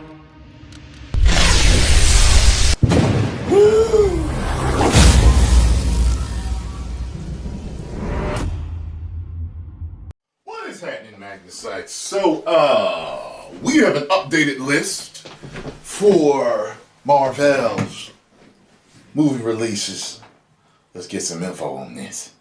What is happening, Magnus sites? So, we have an updated list for Marvel's movie releases. Let's get some info on this.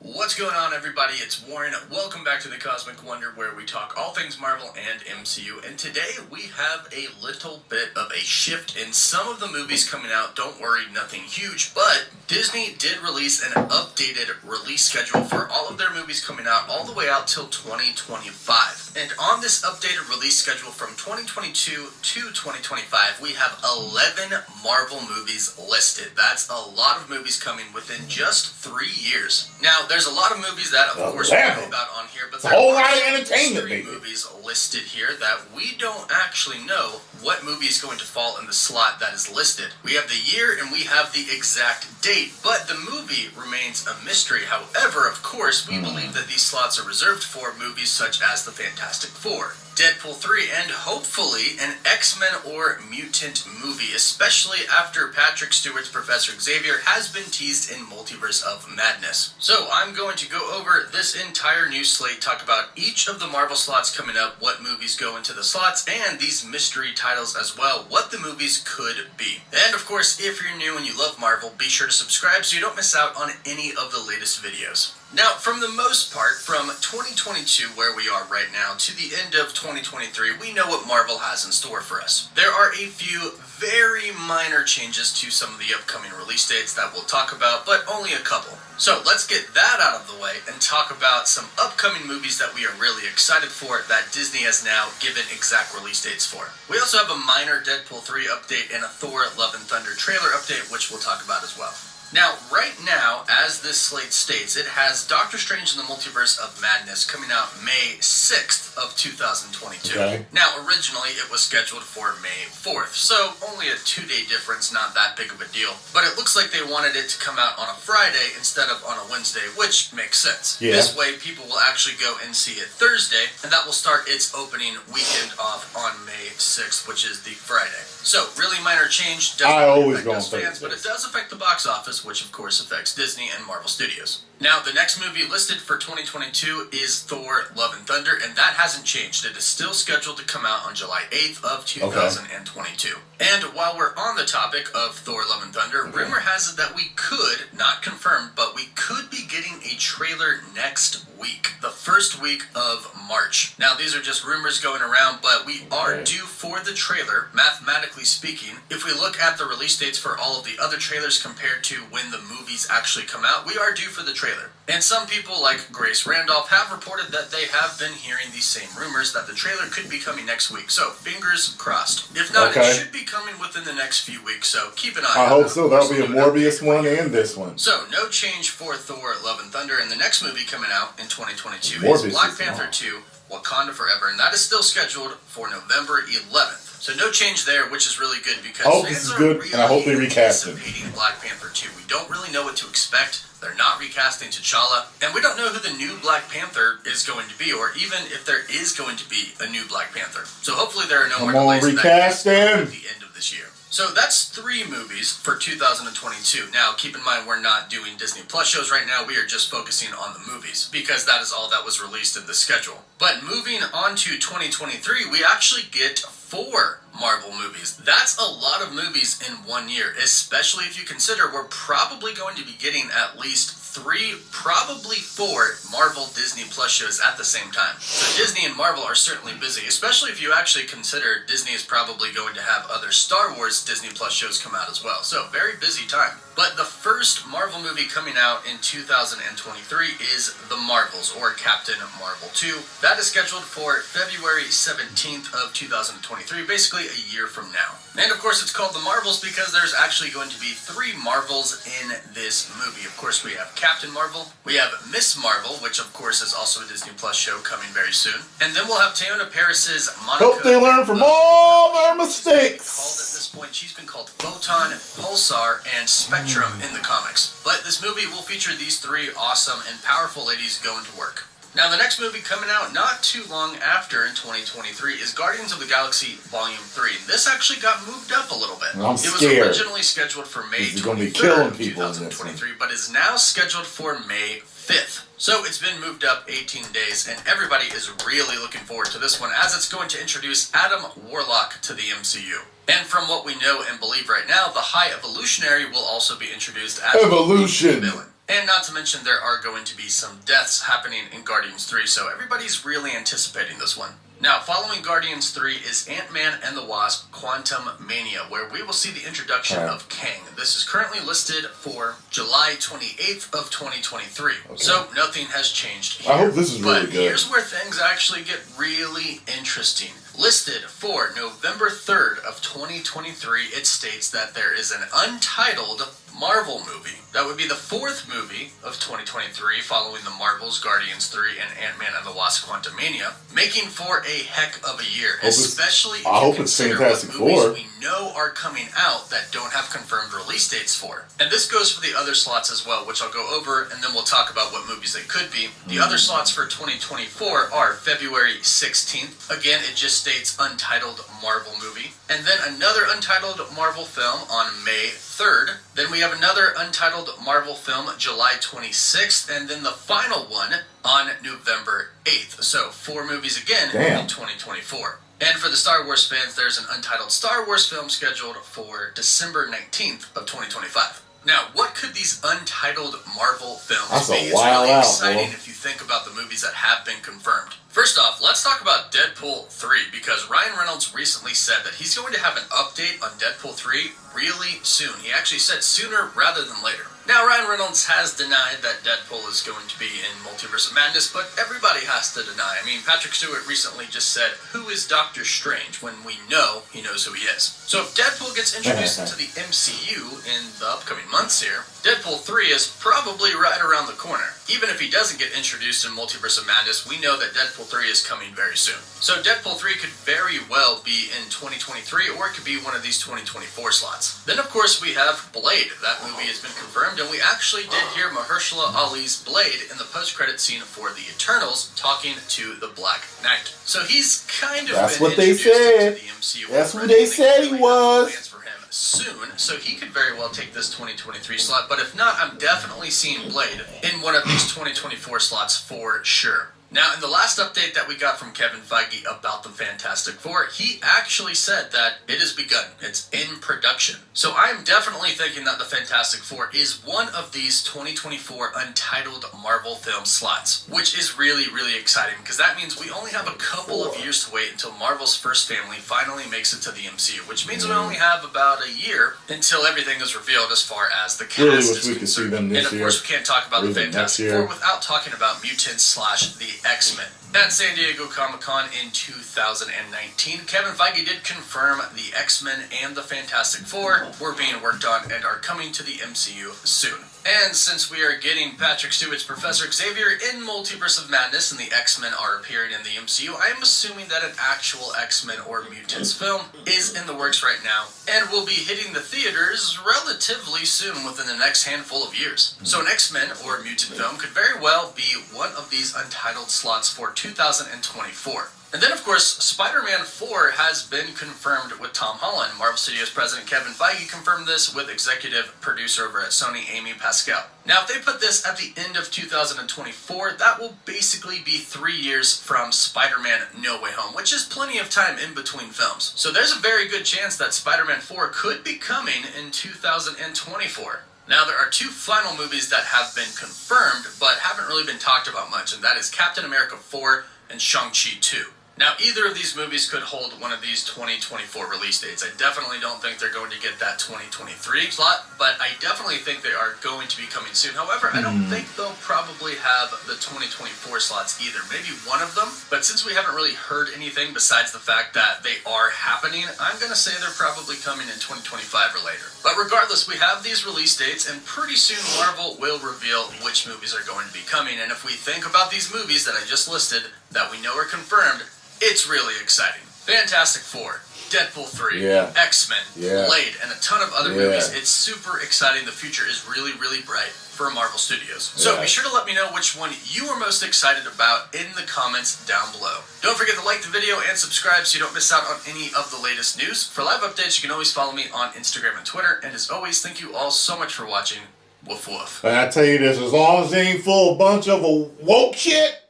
What's going on, everybody? It's Warren. Welcome back to the Cosmic Wonder, where we talk all things Marvel and MCU. And today we have a little bit of a shift in some of the movies coming out. Don't worry, nothing huge, but Disney did release an updated release schedule for all of their movies coming out all the way out till 2025. And on this updated release schedule from 2022 to 2025, we have 11 Marvel movies listed. That's a lot of movies coming within just 3 years. Now, there's a lot of movies that, of course, we know about on here, but there a whole are lot of entertainment, mystery movies listed here that we don't actually know what movie is going to fall in the slot that is listed. We have the year and we have the exact date, but the movie remains a mystery. However, of course, we believe that these slots are reserved for movies such as the Fantastic Four, Deadpool 3, and hopefully an X-Men or Mutant movie, especially after Patrick Stewart's Professor Xavier has been teased in Multiverse of Madness. So I'm going to go over this entire news slate, talk about each of the Marvel slots coming up, what movies go into the slots, and these mystery titles as well, what the movies could be. And of course, if you're new and you love Marvel, be sure to subscribe so you don't miss out on any of the latest videos. Now, from the most part, from 2022, where we are right now, to the end of 2023, we know what Marvel has in store for us. There are a few very minor changes to some of the upcoming release dates that we'll talk about, but only a couple. So let's get that out of the way and talk about some upcoming movies that we are really excited for that Disney has now given exact release dates for. We also have a minor Deadpool 3 update and a Thor Love and Thunder trailer update, which we'll talk about as well. Now, right now, as this slate states, it has Doctor Strange in the Multiverse of Madness coming out May 6th of 2022. Okay. Now, originally, it was scheduled for May 4th, so only a 2-day difference, not that big of a deal. But it looks like they wanted it to come out on a Friday instead of on a Wednesday, which makes sense. Yeah. This way, people will actually go and see it Thursday, and that will start its opening weekend off on May 6th, which is the Friday. So, really minor change. Doesn't affect us fans, but it does affect the box office, which of course affects Disney and Marvel Studios. Now, the next movie listed for 2022 is Thor Love and Thunder, and that hasn't changed. It is still scheduled to come out on July 8th of 2022. Okay. And while we're on the topic of Thor Love and Thunder, rumor has it that we could, not confirmed, but we could be getting a trailer next week, the first week of March. Now, these are just rumors going around, but we are due for the trailer, mathematically speaking. If we look at the release dates for all of the other trailers compared to when the movies actually come out, we are due for the trailer. And some people, like Grace Randolph, have reported that they have been hearing these same rumors that the trailer could be coming next week. So, fingers crossed. If not, it should be coming within the next few weeks, so keep an eye on it. I hope so. That'll be a Morbius one and this one. So, no change for Thor Love and Thunder, and the next movie coming out in 2022 is Black Panther 2, Wakanda Forever, and that is still scheduled for November 11th. So no change there, which is really good because fans are really and I hope they recast it. Black Panther 2. We don't really know what to expect. They're not recasting T'Challa, and we don't know who the new Black Panther is going to be, or even if there is going to be a new Black Panther. So hopefully there are no more delays at the end of this year. So that's 3 movies for 2022. Now, keep in mind, we're not doing Disney Plus shows right now. We are just focusing on the movies because that is all that was released in the schedule. But moving on to 2023, we actually get 4 Marvel movies. That's a lot of movies in 1 year, especially if you consider we're probably going to be getting at least 3, probably 4 Marvel Disney Plus shows at the same time. So Disney and Marvel are certainly busy, especially if you actually consider Disney is probably going to have other Star Wars Disney Plus shows come out as well. So very busy time. But the first Marvel movie coming out in 2023 is The Marvels, or Captain Marvel 2. That is scheduled for February 17th of 2023, basically a year from now. And of course it's called The Marvels because there's actually going to be 3 Marvels in this movie. Of course we have Captain Marvel, we have Miss Marvel, which of course is also a Disney Plus show coming very soon. And then we'll have Teyonah Parris's Monica. Hope they learn from all their mistakes. Called at this point, she's been called Photon, Pulsar, and Spectrum in the comics. But this movie will feature these 3 awesome and powerful ladies going to work. Now, the next movie coming out not too long after in 2023 is Guardians of the Galaxy Volume 3. This actually got moved up a little bit. I'm It was scared. originally scheduled for May He's gonna be 23rd killing of people in this one. 2023, but is now scheduled for May 5th. So it's been moved up 18 days, and everybody is really looking forward to this one, as it's going to introduce Adam Warlock to the MCU. And from what we know and believe right now, the High Evolutionary will also be introduced as Evolution. the villain. And not to mention, there are going to be some deaths happening in Guardians 3, so everybody's really anticipating this one. Now, following Guardians 3 is Ant-Man and the Wasp: Quantum Mania, where we will see the introduction of Kang. This is currently listed for July 28th of 2023, so nothing has changed here. I hope this is really But good. here's where things actually get really interesting. Listed for November 3rd of 2023, it states that there is an untitled Marvel movie. That would be the fourth movie of 2023 following the Marvel's Guardians 3 and Ant-Man and the Wasp: Quantumania, making for a heck of a year, especially if you consider what Fantastic movies Four. we know are coming out that don't have confirmed release dates for. And this goes for the other slots as well, which I'll go over, and then we'll talk about what movies they could be. The other slots for 2024 are February 16th. Again, it just states untitled Marvel movie. And then another untitled Marvel film on May 3rd. Then we have another untitled Marvel film July 26th. And then the final one on November 8th. So 4 movies again in 2024. And for the Star Wars fans, there's an untitled Star Wars film scheduled for December 19th of 2025. Now, what could these untitled Marvel films be? It's really exciting if you think about the movies that have been confirmed. First off, let's talk about Deadpool 3, because Ryan Reynolds recently said that he's going to have an update on Deadpool 3 really soon. He actually said sooner rather than later. Now, Ryan Reynolds has denied that Deadpool is going to be in Multiverse of Madness, but everybody has to deny. I mean, Patrick Stewart recently just said, "Who is Doctor Strange?" when we know he knows who he is. So if Deadpool gets introduced into the MCU in the upcoming months here, Deadpool 3 is probably right around the corner. Even if he doesn't get introduced in Multiverse of Madness, we know that Deadpool 3 is coming very soon. So Deadpool 3 could very well be in 2023, or it could be one of these 2024 slots. Then, of course, we have Blade. That movie has been confirmed, and we actually did hear Mahershala Ali's Blade in the post-credit scene for The Eternals talking to the Black Knight. So he's kind of been introduced into the MCU. That's who they said he was. Plans for him soon, so he could very well take this 2023 slot, but if not, I'm definitely seeing Blade in one of these 2024 slots for sure. Now, in the last update that we got from Kevin Feige about the Fantastic Four, he actually said that it has begun. It's in production. So I am definitely thinking that the Fantastic Four is one of these 2024 untitled Marvel film slots, which is really, really exciting, because that means we only have a couple of years to wait until Marvel's first family finally makes it to the MCU, which means we only have about a year until everything is revealed as far as the cast is concerned. And of course, we can't talk about the Fantastic Four without talking about Mutants / the X-Men. At San Diego Comic-Con in 2019, Kevin Feige did confirm the X-Men and the Fantastic Four were being worked on and are coming to the MCU soon. And since we are getting Patrick Stewart's Professor Xavier in Multiverse of Madness and the X-Men are appearing in the MCU, I am assuming that an actual X-Men or Mutants film is in the works right now and will be hitting the theaters relatively soon, within the next handful of years. So an X-Men or Mutant film could very well be one of these untitled slots for 2024. And then, of course, Spider-Man 4 has been confirmed with Tom Holland. Marvel Studios president Kevin Feige confirmed this with executive producer over at Sony, Amy Pascal. Now, if they put this at the end of 2024, that will basically be 3 years from Spider-Man No Way Home, which is plenty of time in between films. So there's a very good chance that Spider-Man 4 could be coming in 2024. Now, there are 2 final movies that have been confirmed, but haven't really been talked about much, and that is Captain America 4 and Shang-Chi 2. Now, either of these movies could hold one of these 2024 release dates. I definitely don't think they're going to get that 2023 slot, but I definitely think they are going to be coming soon. However, I don't think they'll probably have the 2024 slots either. Maybe one of them, but since we haven't really heard anything besides the fact that they are happening, I'm going to say they're probably coming in 2025 or later. But regardless, we have these release dates, and pretty soon Marvel will reveal which movies are going to be coming. And if we think about these movies that I just listed that we know are confirmed, it's really exciting. Fantastic Four, Deadpool 3, Yeah. X-Men, Yeah. Blade, and a ton of other Yeah. movies. It's super exciting. The future is really, really bright for Marvel Studios. So be sure to let me know which one you are most excited about in the comments down below. Don't forget to like the video and subscribe so you don't miss out on any of the latest news. For live updates, you can always follow me on Instagram and Twitter. And as always, thank you all so much for watching. Woof woof. And I tell you this, as long as they ain't full of a bunch of woke shit,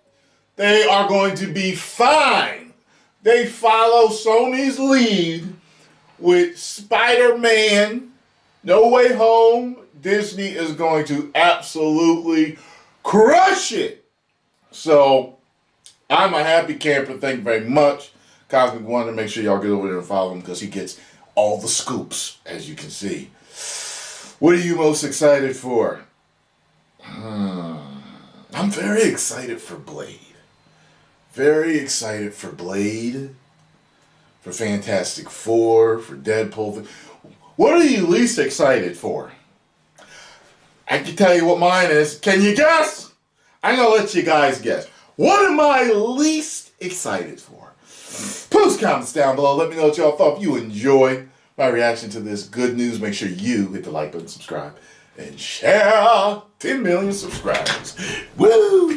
they are going to be fine. They follow Sony's lead with Spider-Man, No Way Home. Disney is going to absolutely crush it. So, I'm a happy camper. Thank you very much. Cosmic Wonder, make sure y'all get over there and follow him because he gets all the scoops, as you can see. What are you most excited for? I'm very excited for Blade. Very excited for Blade. For Fantastic Four. For Deadpool. What are you least excited for? I can tell you what mine is. Can you guess? I'm going to let you guys guess. What am I least excited for? Post comments down below. Let me know what y'all thought. If you enjoyed my reaction to this good news, make sure you hit the like button, subscribe, and share. 10 million subscribers. Woo!